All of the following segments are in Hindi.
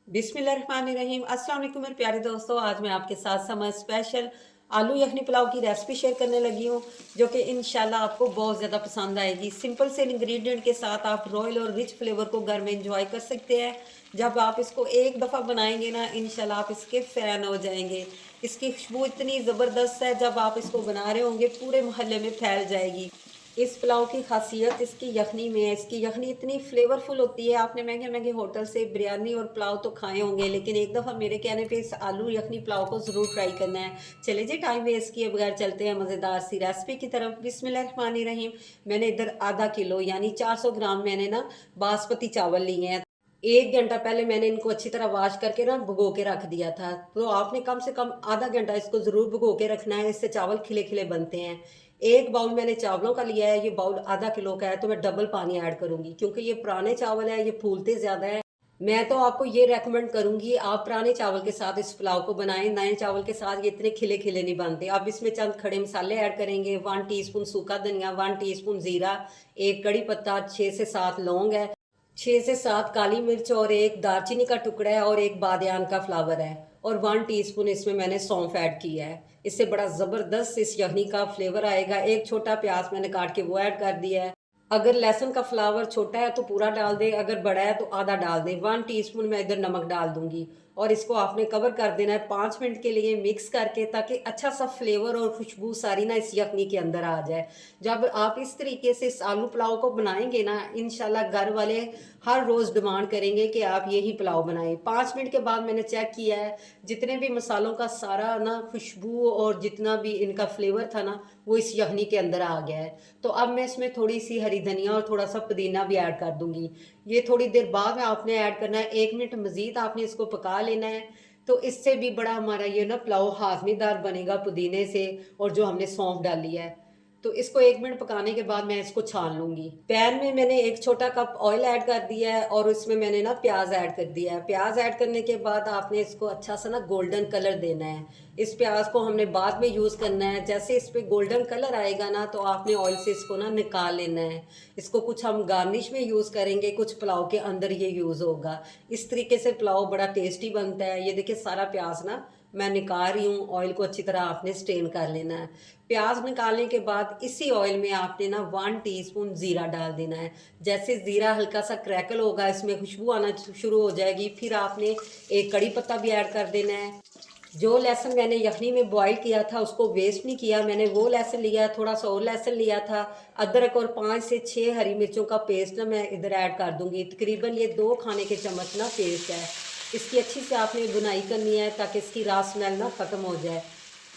बिस्मिल्लाहिर्रहमानिर्रहीम। अस्सलाम वालेकुम मेरे प्यारे दोस्तों, आज मैं आपके साथ समर स्पेशल आलू यखनी पुलाव की रेसिपी शेयर करने लगी हूँ, जो कि इंशाल्लाह आपको बहुत ज़्यादा पसंद आएगी। सिंपल से इंग्रेडिएंट के साथ आप रॉयल और रिच फ्लेवर को घर में एंजॉय कर सकते हैं। जब आप इसको एक दफ़ा बनाएंगे ना, इंशाल्लाह आप इसके फ़ैन हो जाएंगे। इसकी खुशबू इतनी ज़बरदस्त है, जब आप इसको बना रहे होंगे पूरे मोहल्ले में फैल जाएगी। इस पुलाव की खासियत इसकी यखनी में है। इसकी यखनी इतनी फ्लेवरफुल होती है। आपने महंगे महंगे होटल से बिरयानी और पुलाव तो खाए होंगे, लेकिन एक दफ़ा मेरे कहने पे इस आलू यखनी पुलाव को ज़रूर ट्राई करना है। चले जी, टाइम वेस्ट किए बगैर चलते हैं मज़ेदार सी रेसिपी की तरफ। बिस्मिल्लाहिर्रहमानिर्रहीम। मैंने इधर आधा किलो यानी 400 ग्राम मैंने ना बासमती चावल लिए हैं। 1 घंटा पहले मैंने इनको अच्छी तरह वॉश करके ना भिगो के रख दिया था। तो आपने कम से कम आधा घंटा इसको ज़रूर भिगो के रखना है, इससे चावल खिले खिले बनते हैं। एक बाउल मैंने चावलों का लिया है, ये बाउल आधा किलो का है, तो मैं डबल पानी ऐड करूंगी क्योंकि ये पुराने चावल है, ये फूलते ज़्यादा है। मैं तो आपको ये रेकमेंड करूंगी आप पुराने चावल के साथ इस पुलाव को बनाएं, नए चावल के साथ ये इतने खिले खिले नहीं बनते। अब इसमें चंद खड़े मसाले ऐड करेंगे। 1 टीस्पून सूखा धनिया, 1 टीस्पून जीरा, एक कड़ी पत्ता, 6 से 7 लौंग है, 6 से 7 काली मिर्च और एक दालचीनी का टुकड़ा है और एक बादयान का फ्लावर है, और 1 टीस्पून इसमें मैंने सौंफ ऐड किया है। इससे बड़ा ज़बरदस्त इस यखनी का फ्लेवर आएगा। एक छोटा प्याज मैंने काट के वो ऐड कर दिया है। अगर लहसुन का फ्लावर छोटा है तो पूरा डाल दें, अगर बड़ा है तो आधा डाल दें। 1 टीस्पून मैं इधर नमक डाल दूंगी, और इसको आपने कवर कर देना है 5 मिनट के लिए मिक्स करके, ताकि अच्छा सा फ्लेवर और खुशबू सारी ना इस यखनी के अंदर आ जाए। जब आप इस तरीके से इस आलू पुलाव को बनाएंगे ना, इंशाल्लाह घर वाले हर रोज़ डिमांड करेंगे कि आप यही पुलाव बनाएं। 5 मिनट के बाद मैंने चेक किया है, जितने भी मसालों का सारा ना खुशबू और जितना भी इनका फ्लेवर था ना, वो इस यखनी के अंदर आ गया है। तो अब मैं इसमें थोड़ी सी हरी धनिया और थोड़ा सा पुदीना भी ऐड कर दूंगी। ये थोड़ी देर बाद में आपने ऐड करना है, 1 मिनट मजीद आपने इसको पका लेना है। तो इससे भी बड़ा हमारा ये ना पुलाव हाजमेदार बनेगा पुदीने से, और जो हमने सौंफ डाली है। तो इसको 1 मिनट पकाने के बाद मैं इसको छान लूंगी। पैन में मैंने एक छोटा कप ऑयल ऐड कर दिया है, और उसमें मैंने ना प्याज ऐड कर दिया है। प्याज ऐड करने के बाद आपने इसको अच्छा सा ना गोल्डन कलर देना है। इस प्याज को हमने बाद में यूज़ करना है। जैसे इस पे गोल्डन कलर आएगा ना, तो आपने ऑयल से इसको ना निकाल लेना है। इसको कुछ हम गार्निश में यूज़ करेंगे, कुछ पुलाव के अंदर ये यूज़ होगा। इस तरीके से पुलाव बड़ा टेस्टी बनता है। ये देखिए सारा प्याज ना मैं निकाल रही हूँ। ऑयल को अच्छी तरह आपने स्टेन कर लेना है। प्याज निकालने के बाद इसी ऑयल में आपने ना 1 टीस्पून ज़ीरा डाल देना है। जैसे ज़ीरा हल्का सा क्रैकल होगा, इसमें खुशबू आना शुरू हो जाएगी, फिर आपने एक कड़ी पत्ता भी ऐड कर देना है। जो लहसुन मैंने यखनी में बॉईल किया था उसको वेस्ट नहीं किया, मैंने वो लहसुन लिया, थोड़ा सा और लहसुन लिया था। अदरक और 5 से 6 हरी मिर्चों का पेस्ट ना मैं इधर ऐड कर दूंगी। तकरीबन ये 2 खाने के चम्मच ना पेस्ट है। इसकी अच्छी से आपने बुनाई करनी है, ताकि इसकी रास स्मेल ना ख़त्म हो जाए।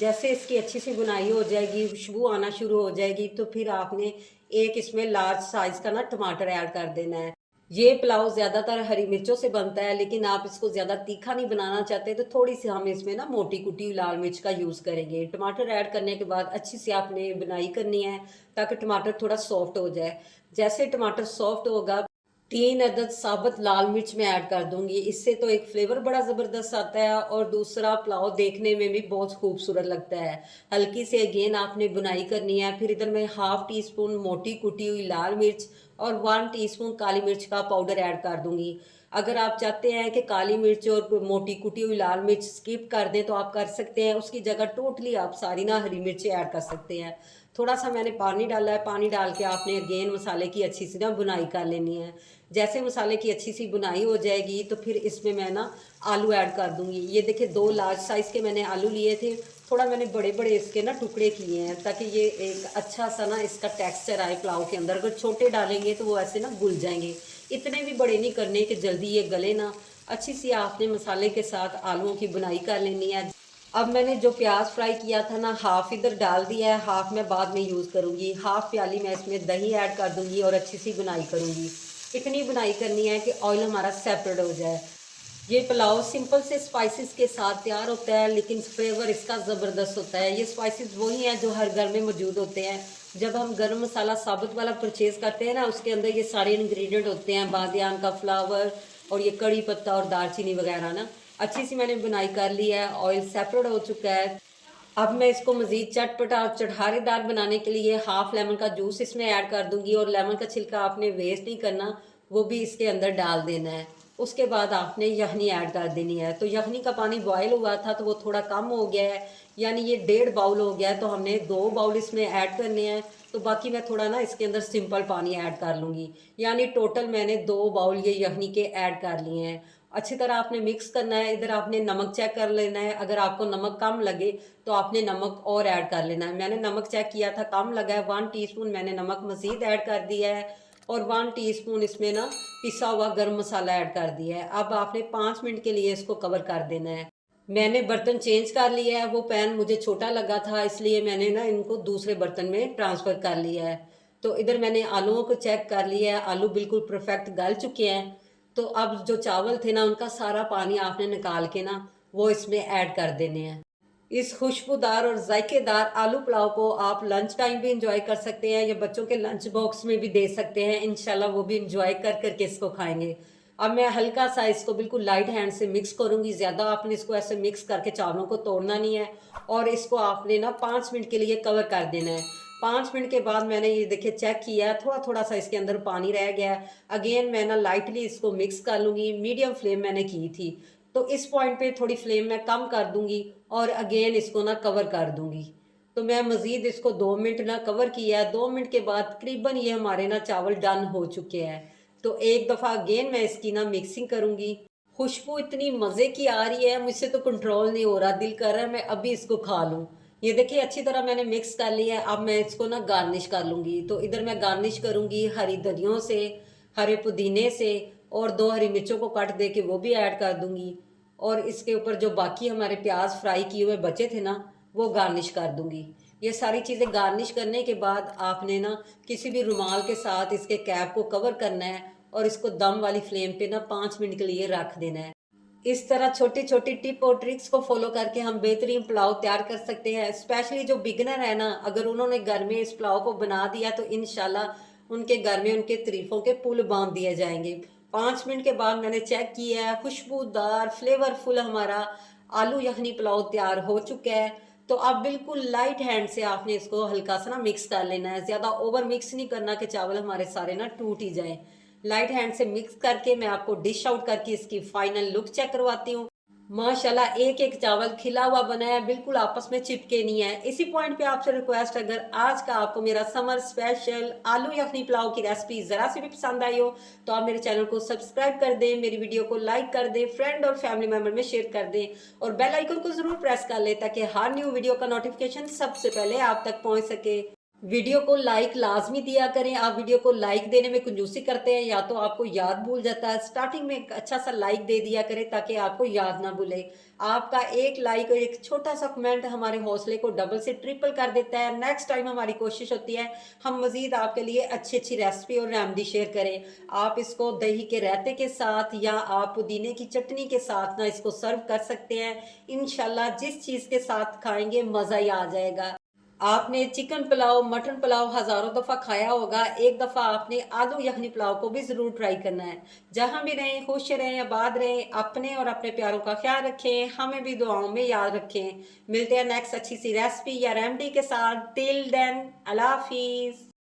जैसे इसकी अच्छी सी बुनाई हो जाएगी, खुशबू आना शुरू हो जाएगी, तो फिर आपने एक इसमें लार्ज साइज़ का ना टमाटर ऐड कर देना है। ये पुलाव ज़्यादातर हरी मिर्चों से बनता है, लेकिन आप इसको ज़्यादा तीखा नहीं बनाना चाहते तो थोड़ी सी हम इसमें ना मोटी कुटी हुई लाल मिर्च का यूज़ करेंगे। टमाटर ऐड करने के बाद अच्छी से आपने बुनाई करनी है, ताकि टमाटर थोड़ा सॉफ्ट हो जाए। जैसे टमाटर सॉफ्ट होगा, 3 अदद साबुत लाल मिर्च में ऐड कर दूंगी। इससे तो एक फ्लेवर बड़ा ज़बरदस्त आता है, और दूसरा पुलाव देखने में भी बहुत खूबसूरत लगता है। हल्की से अगेन आपने बुनाई करनी है। फिर इधर मैं 1/2 टीस्पून मोटी कुटी हुई लाल मिर्च और 1 टीस्पून काली मिर्च का पाउडर ऐड कर दूंगी। अगर आप चाहते हैं कि काली मिर्च और मोटी कुटी हुई लाल मिर्च स्किप कर दें तो आप कर सकते हैं, उसकी जगह टोटली आप सारी ना हरी मिर्ची ऐड कर सकते हैं। थोड़ा सा मैंने पानी डाला है, पानी डाल के आपने अगेन मसाले की अच्छी सी ना बुनाई कर लेनी है। जैसे मसाले की अच्छी सी बुनाई हो जाएगी, तो फिर इसमें मैं ना आलू ऐड कर दूंगी। ये देखिए 2 लार्ज साइज़ के मैंने आलू लिए थे, थोड़ा मैंने बड़े बड़े इसके ना टुकड़े किए हैं, ताकि ये एक अच्छा सा ना इसका टेक्सचर आए पुलाव के अंदर। अगर छोटे डालेंगे तो वो ऐसे ना घुल जाएंगे। इतने भी बड़े नहीं करने कि जल्दी ये गले ना। अच्छी सी आपने मसाले के साथ आलूओं की बुनाई कर लेनी है। अब मैंने जो प्याज फ्राई किया था ना, हाफ इधर डाल दिया है, हाफ मैं बाद में यूज़ करूँगी। हाफ प्याली मैं इसमें दही ऐड कर दूँगी और अच्छी सी बुनाई करूँगी। इतनी बुनाई करनी है कि ऑयल हमारा सेपरेट हो जाए। ये पुलाव सिंपल से स्पाइसेस के साथ तैयार होता है, लेकिन फ्लेवर इसका ज़बरदस्त होता है। ये स्पाइसेस वही हैं जो हर घर में मौजूद होते हैं। जब हम गरम मसाला साबुत वाला परचेज़ करते हैं ना, उसके अंदर ये सारे इंग्रेडिएंट होते हैं, बादियान का फ्लावर और ये कड़ी पत्ता और दालचीनी वगैरह ना। अच्छी सी मैंने बुनाई कर ली है, ऑयल सेपरेट हो चुका है। अब मैं इसको मज़ीद चटपटा और चटखारेदार बनाने के लिए हाफ लेमन का जूस इसमें ऐड कर दूंगी, और लेमन का छिलका आपने वेस्ट नहीं करना, वो भी इसके अंदर डाल देना है। उसके बाद आपने यखनी ऐड कर देनी है। तो यखनी का पानी बॉयल हुआ था तो वो थोड़ा कम हो गया है, यानी ये 1.5 बाउल हो गया है, तो हमने 2 बाउल इसमें ऐड करने हैं। तो बाकी मैं थोड़ा ना इसके अंदर सिंपल पानी ऐड कर लूँगी, यानी टोटल मैंने 2 बाउल ये यखनी के ऐड कर लिए हैं। अच्छी तरह आपने मिक्स करना है। इधर आपने नमक चेक कर लेना है, अगर आपको नमक कम लगे तो आपने नमक और ऐड कर लेना है। मैंने नमक चेक किया था, कम लगा है, 1 टीस्पून मैंने नमक मज़ीद ऐड कर दिया है और 1 टीस्पून इसमें ना पिसा हुआ गरम मसाला ऐड कर दिया है। अब आपने 5 मिनट के लिए इसको कवर कर देना है। मैंने बर्तन चेंज कर लिया है, वो पैन मुझे छोटा लगा था इसलिए मैंने ना इनको दूसरे बर्तन में ट्रांसफ़र कर लिया है। तो इधर मैंने आलूओं को चेक कर लिया है, आलू बिल्कुल परफेक्ट गल चुके हैं। तो अब जो चावल थे ना उनका सारा पानी आपने निकाल के ना वो इसमें ऐड कर देने हैं। इस खुशबूदार और जायकेदार आलू पुलाव को आप लंच टाइम भी इंजॉय कर सकते हैं या बच्चों के लंच बॉक्स में भी दे सकते हैं। इंशाल्लाह वो भी इंजॉय कर करके इसको खाएंगे। अब मैं हल्का सा इसको बिल्कुल लाइट हैंड से मिक्स करूंगी, ज़्यादा आपने इसको ऐसे मिक्स करके चावलों को तोड़ना नहीं है और इसको आपने ना 5 मिनट के लिए कवर कर देना है। 5 मिनट के बाद मैंने ये देखिए चेक किया, थोड़ा थोड़ा सा इसके अंदर पानी रह गया है। अगेन मैं ना लाइटली इसको मिक्स कर लूँगी, मीडियम फ्लेम मैंने की थी। तो इस पॉइंट पे थोड़ी फ्लेम मैं कम कर दूंगी और अगेन इसको ना कवर कर दूंगी। तो मैं मज़ीद इसको 2 मिनट ना कवर किया है। 2 मिनट के बाद तकरीबन ये हमारे ना चावल डन हो चुके हैं। तो एक दफ़ा अगेन मैं इसकी ना मिक्सिंग करूंगी। खुशबू इतनी मज़े की आ रही है, मुझसे तो कंट्रोल नहीं हो रहा, दिल कर रहा है मैं अभी इसको खा लूँ। ये देखिए अच्छी तरह मैंने मिक्स कर लिया है। अब मैं इसको ना गार्निश कर लूँगी। तो इधर मैं गार्निश करूँगी हरी धनियों से, हरे पुदीने से और 2 हरी मिर्चों को काट दे के वो भी ऐड कर दूँगी और इसके ऊपर जो बाकी हमारे प्याज फ्राई किए हुए बचे थे ना वो गार्निश कर दूँगी। ये सारी चीज़ें गार्निश करने के बाद आपने ना किसी भी रुमाल के साथ इसके कैप को कवर करना है और इसको दम वाली फ्लेम पे ना 5 मिनट के लिए रख देना है। इस तरह छोटी छोटी टिप और ट्रिक्स को फॉलो करके हम बेहतरीन पुलाव तैयार कर सकते हैं। स्पेशली जो बिगनर है ना, अगर उन्होंने घर में इस पुलाव को बना दिया तो इंशाल्लाह उनके घर में उनके तारीफों के पुल बांध दिए जाएंगे। 5 मिनट के बाद मैंने चेक किया है, खुशबूदार फ्लेवरफुल हमारा आलू यखनी पुलाव तैयार हो चुका है। तो आप बिल्कुल लाइट हैंड से आपने इसको हल्का सा ना मिक्स कर लेना है, ज़्यादा ओवर मिक्स नहीं करना कि चावल हमारे सारे ना टूट ही जाएं। लाइट हैंड से मिक्स करके मैं आपको डिश आउट करके इसकी फाइनल लुक चेक करवाती हूँ। माशाल्लाह एक एक चावल खिला हुआ बना है, बिल्कुल आपस में चिपके नहीं है। इसी पॉइंट पे आपसे रिक्वेस्ट, अगर आज का आपको मेरा समर स्पेशल आलू यखनी पुलाव की रेसिपी जरा सी भी पसंद आई हो तो आप मेरे चैनल को सब्सक्राइब कर दें, मेरी वीडियो को लाइक कर दें, फ्रेंड और फैमिली मेंबर में शेयर कर दें और बेल आइकन को जरूर प्रेस कर लें ताकि हर न्यू वीडियो का नोटिफिकेशन सबसे पहले आप तक पहुंच सके। वीडियो को लाइक लाजमी दिया करें। आप वीडियो को लाइक देने में कंजूसी करते हैं या तो आपको याद भूल जाता है। स्टार्टिंग में एक अच्छा सा लाइक दे दिया करें ताकि आपको याद ना भूले। आपका एक लाइक और एक छोटा सा कमेंट हमारे हौसले को डबल से ट्रिपल कर देता है। नेक्स्ट टाइम हमारी कोशिश होती है हम मजीद आपके लिए अच्छी अच्छी रेसिपी और रेमेडी शेयर करें। आप इसको दही के रायते के साथ या आप पुदीने की चटनी के साथ ना इसको सर्व कर सकते हैं। इंशाल्लाह जिस चीज़ के साथ खाएंगे मज़ा ही आ जाएगा। आपने चिकन पुलाव, मटन पुलाव हज़ारों दफ़ा खाया होगा, एक दफ़ा आपने आलू यखनी पुलाव को भी ज़रूर ट्राई करना है। जहाँ भी रहें, खुश रहें, आबाद रहें, अपने और अपने प्यारों का ख्याल रखें, हमें भी दुआओं में याद रखें। मिलते हैं नेक्स्ट अच्छी सी रेसिपी या रेमेडी के साथ। टिल देन अल्लाह हाफिज़।